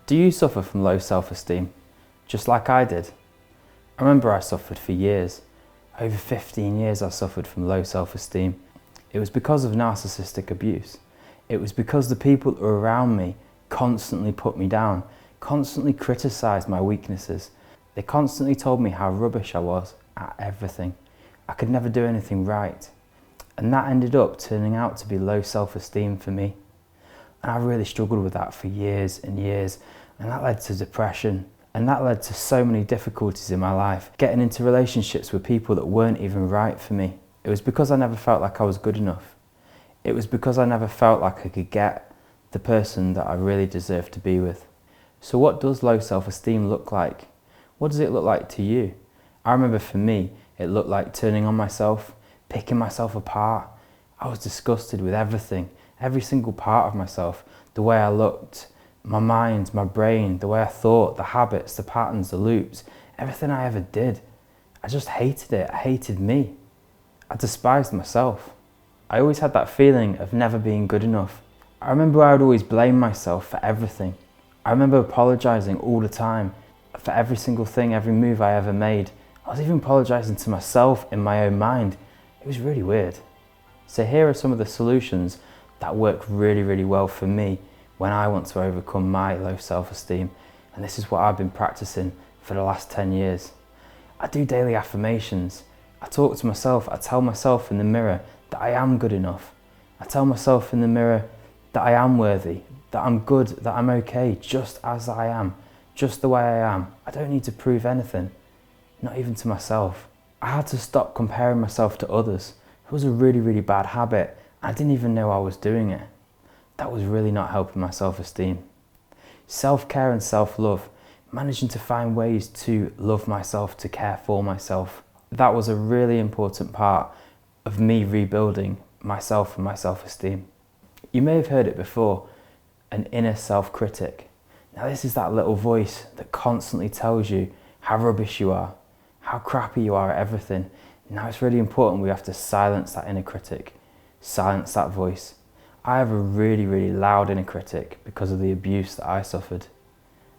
Do you suffer from low self-esteem, just like I did? I remember I suffered for years. Over 15 years I suffered from low self-esteem. It was because of narcissistic abuse. It was because the people around me constantly put me down, constantly criticised my weaknesses. They constantly told me how rubbish I was at everything. I could never do anything right. And that ended up turning out to be low self-esteem for me. And I really struggled with that for years and years, and that led to depression, and that led to so many difficulties in my life, getting into relationships with people that weren't even right for me. It was because I never felt like I was good enough. It was because I never felt like I could get the person that I really deserved to be with. So what does low self-esteem look like? What does it look like to you? I remember for me, it looked like turning on myself, picking myself apart. I was disgusted with everything. Every single part of myself, the way I looked, my mind, my brain, the way I thought, the habits, the patterns, the loops, everything I ever did. I just hated it. I hated me. I despised myself. I always had that feeling of never being good enough. I remember I would always blame myself for everything. I remember apologising all the time for every single thing, every move I ever made. I was even apologising to myself in my own mind. It was really weird. So here are some of the solutions that work really, really well for me when I want to overcome my low self-esteem. And this is what I've been practicing for the last 10 years. I do daily affirmations. I talk to myself. I tell myself in the mirror that I am good enough. I tell myself in the mirror that I am worthy, that I'm good, that I'm okay, just as I am, just the way I am. I don't need to prove anything, not even to myself. I had to stop comparing myself to others. It was a really, really bad habit. I didn't even know I was doing it. That was really not helping my self-esteem. Self-care and self-love, managing to find ways to love myself, to care for myself. That was a really important part of me rebuilding myself and my self-esteem. You may have heard it before, an inner self-critic. Now this is that little voice that constantly tells you how rubbish you are, how crappy you are at everything. Now it's really important we have to silence that inner critic. Silence that voice. I have a really, really loud inner critic because of the abuse that I suffered.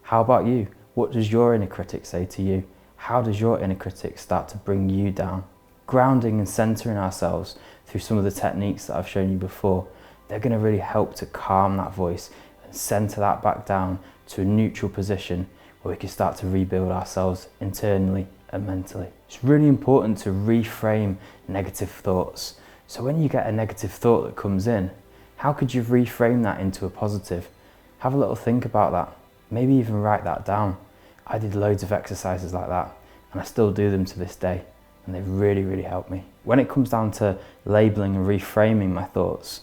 How about you? What does your inner critic say to you? How does your inner critic start to bring you down? Grounding and centering ourselves through some of the techniques that I've shown you before, they're going to really help to calm that voice and center that back down to a neutral position where we can start to rebuild ourselves internally and mentally. It's really important to reframe negative thoughts. So when you get a negative thought that comes in, how could you reframe that into a positive? Have a little think about that. Maybe even write that down. I did loads of exercises like that, and I still do them to this day, and they've really, really helped me. When it comes down to labeling and reframing my thoughts,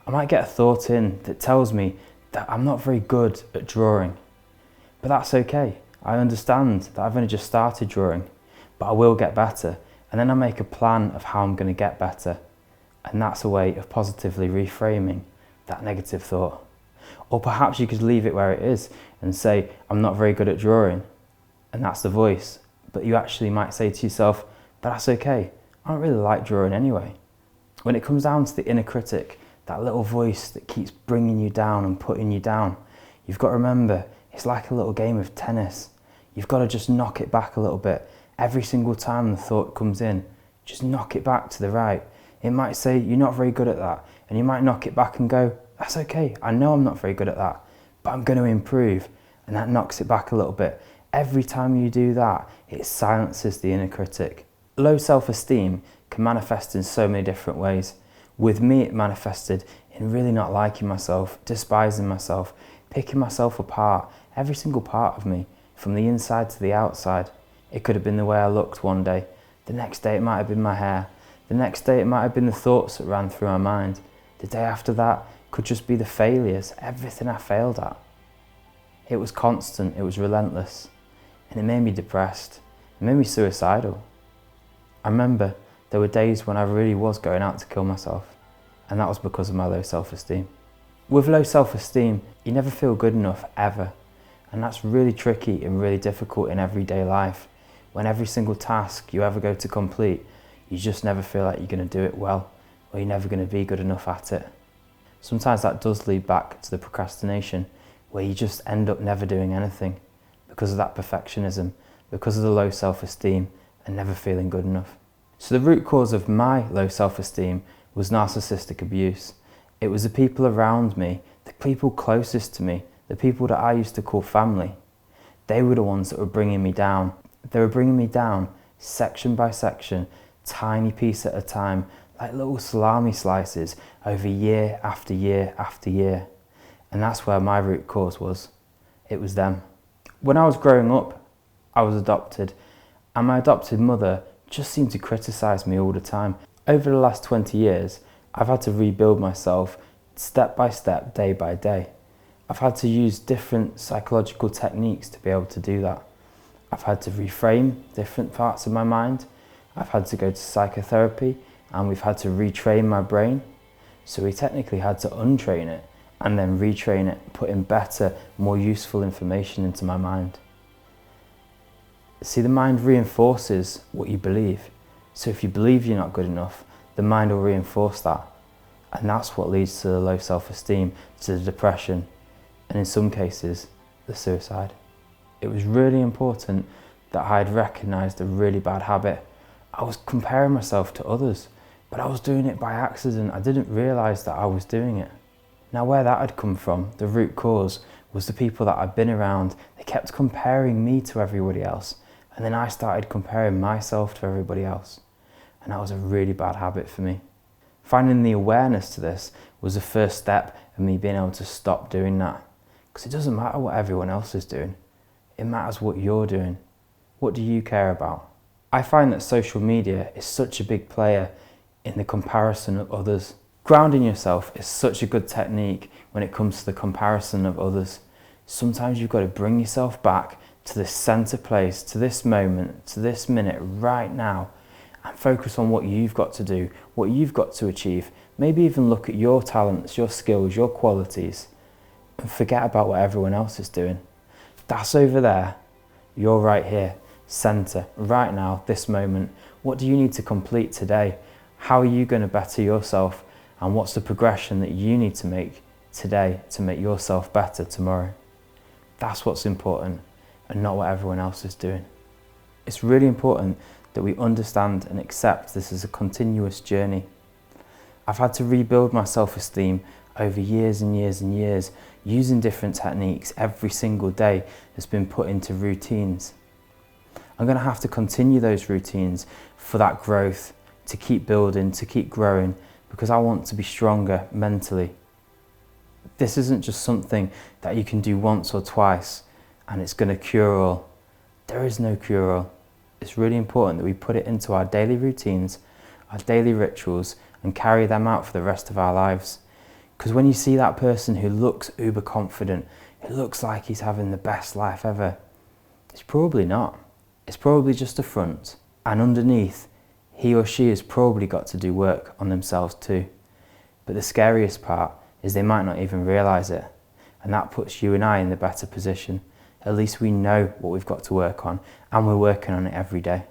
I might get a thought in that tells me that I'm not very good at drawing, but that's okay. I understand that I've only just started drawing, but I will get better, and then I make a plan of how I'm going to get better. And that's a way of positively reframing that negative thought. Or perhaps you could leave it where it is and say, I'm not very good at drawing. And that's the voice. But you actually might say to yourself, but that's okay. I don't really like drawing anyway. When it comes down to the inner critic, that little voice that keeps bringing you down and putting you down, you've got to remember, it's like a little game of tennis. You've got to just knock it back a little bit. Every single time the thought comes in, just knock it back to the right. It might say, you're not very good at that. And you might knock it back and go, that's okay. I know I'm not very good at that, but I'm going to improve. And that knocks it back a little bit. Every time you do that, it silences the inner critic. Low self-esteem can manifest in so many different ways. With me, it manifested in really not liking myself, despising myself, picking myself apart, every single part of me, from the inside to the outside. It could have been the way I looked one day. The next day, it might have been my hair. The next day it might have been the thoughts that ran through my mind. The day after that could just be the failures, everything I failed at. It was constant, it was relentless, and it made me depressed. It made me suicidal. I remember there were days when I really was going out to kill myself, and that was because of my low self-esteem. With low self-esteem, you never feel good enough, ever, and that's really tricky and really difficult in everyday life. When every single task you ever go to complete, you just never feel like you're going to do it well, or you're never going to be good enough at it. Sometimes that does lead back to the procrastination, where you just end up never doing anything because of that perfectionism, because of the low self-esteem and never feeling good enough. So the root cause of my low self-esteem was narcissistic abuse. It was the people around me, the people closest to me, the people that I used to call family. They were the ones that were bringing me down. They were bringing me down section by section, tiny piece at a time, like little salami slices over year after year after year. And that's where my root cause was. It was them. When I was growing up, I was adopted, and my adopted mother just seemed to criticise me all the time. Over the last 20 years, I've had to rebuild myself step by step, day by day. I've had to use different psychological techniques to be able to do that. I've had to reframe different parts of my mind. I've had to go to psychotherapy, and we've had to retrain my brain. So we technically had to untrain it and then retrain it, put in better, more useful information into my mind. See, the mind reinforces what you believe. So if you believe you're not good enough, the mind will reinforce that. And that's what leads to the low self-esteem, to the depression, and in some cases, the suicide. It was really important that I had recognised a really bad habit. I was comparing myself to others, but I was doing it by accident. I didn't realise that I was doing it. Now, where that had come from, the root cause, was the people that I'd been around. They kept comparing me to everybody else. And then I started comparing myself to everybody else. And that was a really bad habit for me. Finding the awareness to this was the first step in me being able to stop doing that. Because it doesn't matter what everyone else is doing. It matters what you're doing. What do you care about? I find that social media is such a big player in the comparison of others. Grounding yourself is such a good technique when it comes to the comparison of others. Sometimes you've got to bring yourself back to this centre place, to this moment, to this minute right now, and focus on what you've got to do, what you've got to achieve. Maybe even look at your talents, your skills, your qualities, and forget about what everyone else is doing. That's over there. You're right here, centre, right now, this moment. What do you need to complete today? How are you going to better yourself? And what's the progression that you need to make today to make yourself better tomorrow? That's what's important, and not what everyone else is doing. It's really important that we understand and accept this is a continuous journey. I've had to rebuild my self-esteem over years and years and years, using different techniques. Every single day has been put into routines. I'm going to have to continue those routines for that growth, to keep building, to keep growing, because I want to be stronger mentally. This isn't just something that you can do once or twice and it's going to cure all. There is no cure all. It's really important that we put it into our daily routines, our daily rituals, and carry them out for the rest of our lives. Because when you see that person who looks uber confident, who looks like he's having the best life ever, it's probably not. It's probably just a front. And underneath, he or she has probably got to do work on themselves too. But the scariest part is they might not even realise it. And that puts you and I in the better position. At least we know what we've got to work on, and we're working on it every day.